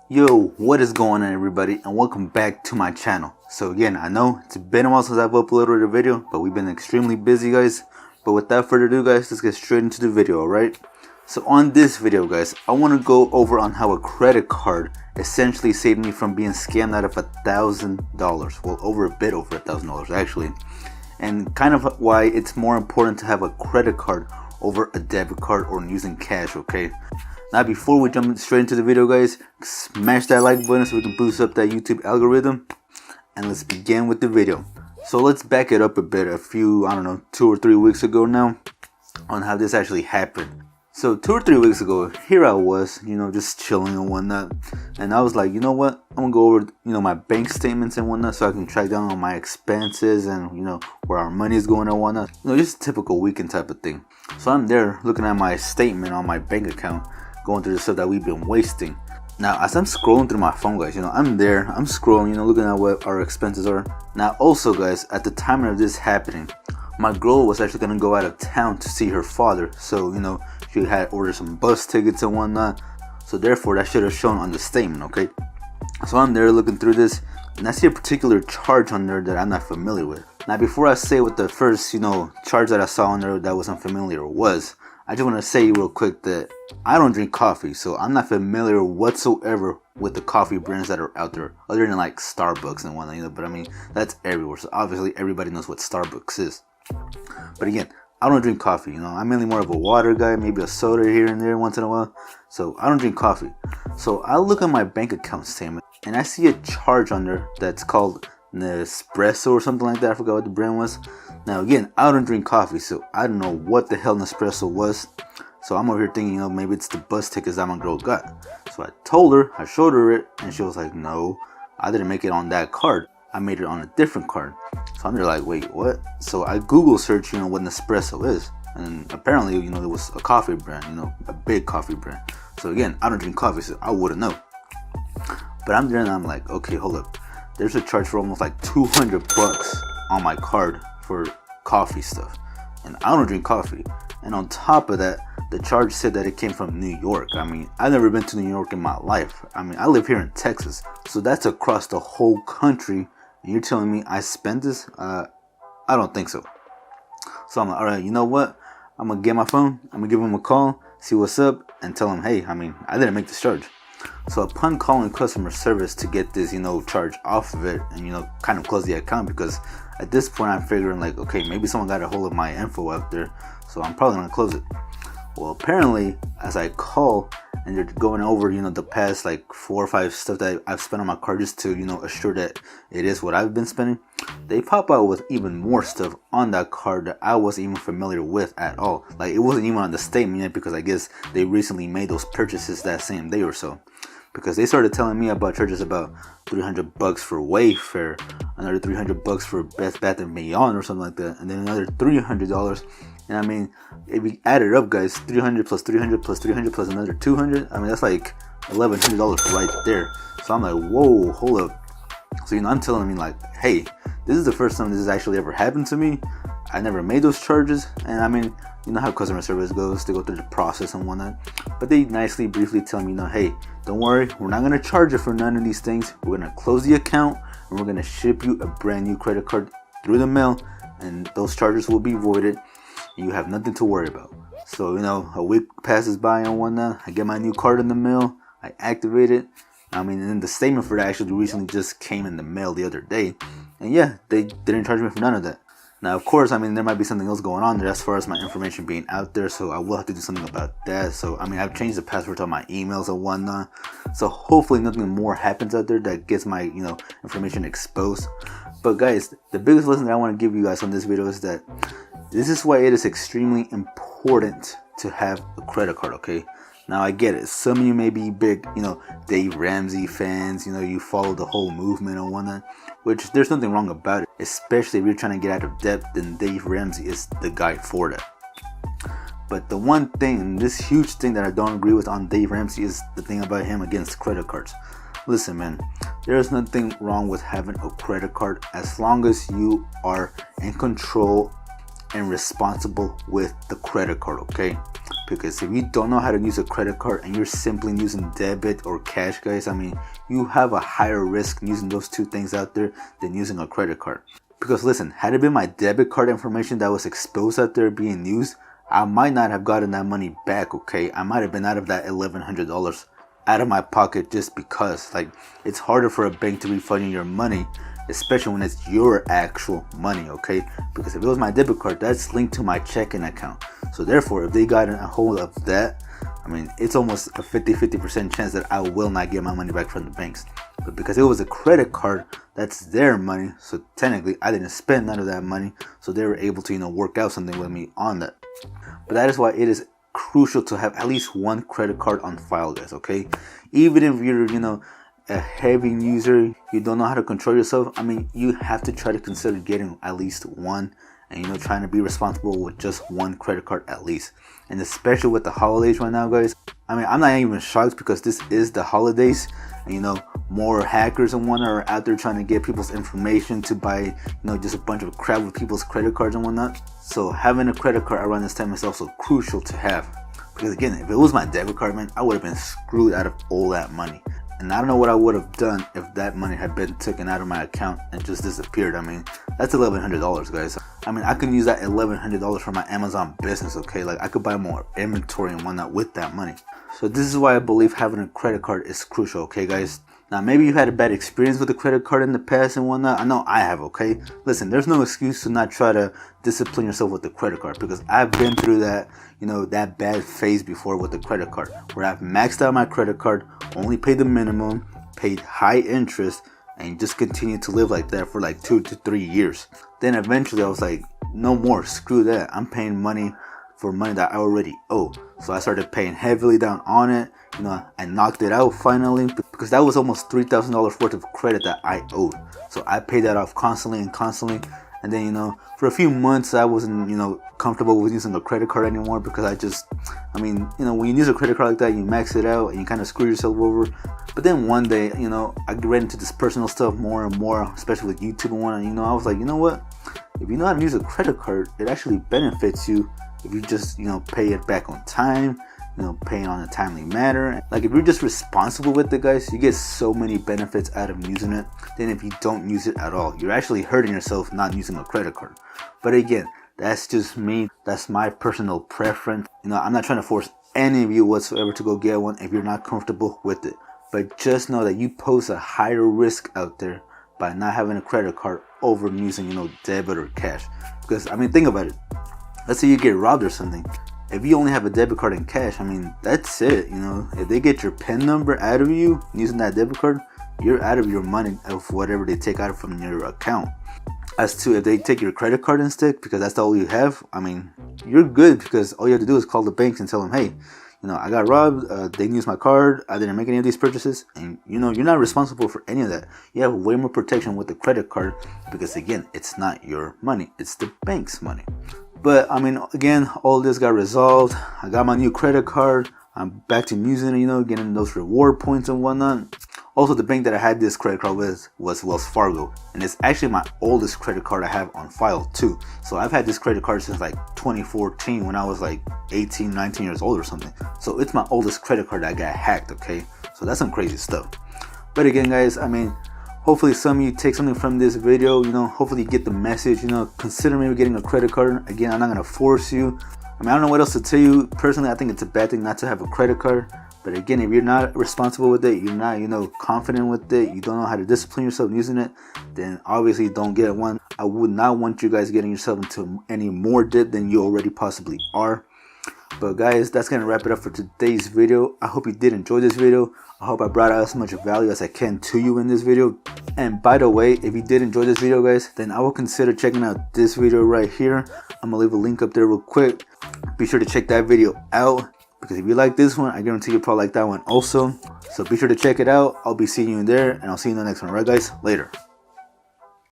Yo, what is going on everybody, and welcome back to my channel. So again, I know it's been a while since I've uploaded a video, but we've been extremely busy guys. But without further ado guys, let's get straight into the video, alright? So on this video guys, I want to go over on how a credit card essentially saved me from being scammed out of $1,000. Well, over a bit over $1,000 actually. And kind of why it's more important to have a credit card over a debit card or using cash, okay? Now before we jump straight into the video guys, smash that like button so we can boost up that YouTube algorithm, and let's begin with the video. So let's back it up a bit, a few, I don't know, 2 or 3 weeks ago now, on how this actually happened. So 2 or 3 weeks ago, here I was, just chilling and whatnot, and I was like, you know what, I'm gonna go over, my bank statements and whatnot so I can track down on my expenses and, where our money is going and whatnot. Just a typical weekend type of thing. So I'm there looking at my statement on my bank account, going through the stuff that we've been wasting. Now as I'm scrolling through my phone guys, I'm there, I'm scrolling, looking at what our expenses are. Now also guys, at the time of this happening, my girl was actually gonna go out of town to see her father, so she had ordered some bus tickets and whatnot, so therefore that should have shown on the statement, okay? So I'm there looking through this, and I see a particular charge on there that I'm not familiar with. Now before I say what the first charge that I saw on there that was unfamiliar was, I just want to say real quick that I don't drink coffee, so I'm not familiar whatsoever with the coffee brands that are out there, other than like Starbucks and whatnot, but I mean, that's everywhere, so obviously everybody knows what Starbucks is. But again, I don't drink coffee, I'm mainly more of a water guy, maybe a soda here and there once in a while, so I don't drink coffee. So I look at my bank account statement, and I see a charge on there that's called Nespresso or something like that, I forgot what the brand was. Now again, I don't drink coffee, so I don't know what the hell Nespresso was. So I'm over here thinking, maybe it's the bus tickets that my girl got. So I told her, I showed her it, and she was like, no, I didn't make it on that card. I made it on a different card. So I'm there like, wait, what? So I Google search, what Nespresso is. And apparently, it was a coffee brand, a big coffee brand. So again, I don't drink coffee, so I wouldn't know. But I'm there and I'm like, okay, hold up. There's a charge for almost like $200 on my card for coffee stuff, and I don't drink coffee. And on top of that, the charge said that it came from New York. I mean, I've never been to New York in my life. I mean, I live here in Texas, so that's across the whole country, and you're telling me I spent this? I don't think so. So I'm like, alright, you know what, I'm gonna get my phone, I'm gonna give him a call, see what's up, and tell him, hey, I didn't make this charge. So upon calling customer service to get this, charge off of it and, kind of close the account, because at this point I'm figuring like, okay, maybe someone got a hold of my info out there, so I'm probably gonna close it. Well, apparently, as I call and they're going over, the past like 4 or 5 stuff that I've spent on my card just to, assure that it is what I've been spending, they pop out with even more stuff on that card that I wasn't even familiar with at all. Like, it wasn't even on the statement yet, because I guess they recently made those purchases that same day or so. Because they started telling me about charges about $300 for Wayfair, another $300 for Best Bath and Beyond or something like that, and then another $300. And I mean, if we add it up, guys, 300 plus 300 plus 300 plus another 200, I mean, that's like $1,100 right there. So I'm like, whoa, hold up. So I'm telling me like, hey, this is the first time this has actually ever happened to me. I never made those charges, and I mean, you know how customer service goes, they go through the process and whatnot. But they nicely, briefly tell me, hey, don't worry, we're not gonna charge you for none of these things. We're gonna close the account, and we're gonna ship you a brand new credit card through the mail, and those charges will be voided. You have nothing to worry about. So a week passes by and whatnot. I get my new card in the mail. I activate it. I mean, and then the statement for that actually recently just came in the mail the other day, and yeah, they didn't charge me for none of that. Now, of course, I mean, there might be something else going on there as far as my information being out there, so I will have to do something about that. So, I mean, I've changed the passwords on my emails and whatnot, so hopefully nothing more happens out there that gets my, information exposed. But guys, the biggest lesson that I want to give you guys on this video is that this is why it is extremely important to have a credit card, okay? Now, I get it. Some of you may be big, Dave Ramsey fans, you follow the whole movement and whatnot, which there's nothing wrong about it, especially if you're trying to get out of debt, then Dave Ramsey is the guy for that. But the one thing, and this huge thing that I don't agree with on Dave Ramsey, is the thing about him against credit cards. Listen, man, there is nothing wrong with having a credit card as long as you are in control and responsible with the credit card, okay? Because if you don't know how to use a credit card and you're simply using debit or cash, guys, I mean, you have a higher risk using those two things out there than using a credit card. Because listen, had it been my debit card information that was exposed out there being used, I might not have gotten that money back, okay? I might have been out of that $1,100 out of my pocket just because, like, it's harder for a bank to refund you your money, especially when it's your actual money, okay? Because if it was my debit card, that's linked to my checking account. So therefore, if they got a hold of that, I mean, it's almost a 50% chance that I will not get my money back from the banks. But because it was a credit card, that's their money. So technically, I didn't spend none of that money. So they were able to, work out something with me on that. But that is why it is crucial to have at least one credit card on file, guys, okay? Even if you're, a heavy user, you don't know how to control yourself, I mean, you have to try to consider getting at least one and, trying to be responsible with just one credit card at least. And especially with the holidays right now, guys, I mean, I'm not even shocked because this is the holidays and, more hackers and whatnot are out there trying to get people's information to buy, just a bunch of crap with people's credit cards and whatnot. So having a credit card around this time is also crucial to have. Because again, if it was my debit card, man, I would have been screwed out of all that money. And I don't know what I would have done if that money had been taken out of my account and just disappeared. I mean, that's $1,100, guys. I mean, I can use that $1,100 for my Amazon business, okay? Like, I could buy more inventory and whatnot with that money. So this is why I believe having a credit card is crucial, okay, guys? Now, maybe you had a bad experience with a credit card in the past and whatnot. I know I have, okay? Listen, there's no excuse to not try to discipline yourself with the credit card because I've been through that, that bad phase before with the credit card where I've maxed out my credit card, only paid the minimum, paid high interest, and just continued to live like that for like 2 to 3 years. Then eventually I was like, no more, screw that. I'm paying money for money that I already owe. So I started paying heavily down on it. I knocked it out finally because that was almost $3,000 worth of credit that I owed. So I paid that off constantly. And then, for a few months I wasn't, comfortable with using a credit card anymore because when you use a credit card like that, you max it out and you kind of screw yourself over. But then one day, I read into this personal stuff more and more, especially with YouTube and whatnot. I was like, you know what? If you know how to use a credit card, it actually benefits you if you just, pay it back on time, paying on a timely manner. Like, if you're just responsible with it, guys, you get so many benefits out of using it than if you don't use it at all. You're actually hurting yourself not using a credit card. But again, that's just me. That's my personal preference. I'm not trying to force any of you whatsoever to go get one if you're not comfortable with it. But just know that you pose a higher risk out there by not having a credit card over using, debit or cash. Because, think about it. Let's say you get robbed or something. If you only have a debit card and cash, that's it. If they get your PIN number out of you using that debit card, you're out of your money of whatever they take out from your account. As to if they take your credit card instead, because that's all you have, you're good because all you have to do is call the banks and tell them, hey, I got robbed, they didn't use my card, I didn't make any of these purchases, and you're not responsible for any of that. You have way more protection with the credit card because again, it's not your money, it's the bank's money. But again, all this got resolved. I got my new credit card. I'm back to using it, getting those reward points and whatnot. Also, the bank that I had this credit card with was Wells Fargo, and it's actually my oldest credit card I have on file too. So I've had this credit card since like 2014 when I was like 18, 19 years old or something. So it's my oldest credit card that got hacked, okay? So that's some crazy stuff. But again, guys, hopefully some of you take something from this video, hopefully you get the message, consider maybe getting a credit card. Again, I'm not going to force you. I don't know what else to tell you. Personally, I think it's a bad thing not to have a credit card. But again, if you're not responsible with it, you're not, confident with it, you don't know how to discipline yourself using it, then obviously don't get one. I would not want you guys getting yourself into any more debt than you already possibly are. But guys, that's going to wrap it up for today's video. I hope you did enjoy this video. I hope I brought out as much value as I can to you in this video. And by the way, if you did enjoy this video, guys, then I will consider checking out this video right here. I'm going to leave a link up there real quick. Be sure to check that video out. Because if you like this one, I guarantee you'll probably like that one also. So be sure to check it out. I'll be seeing you in there, and I'll see you in the next one. Alright guys, later.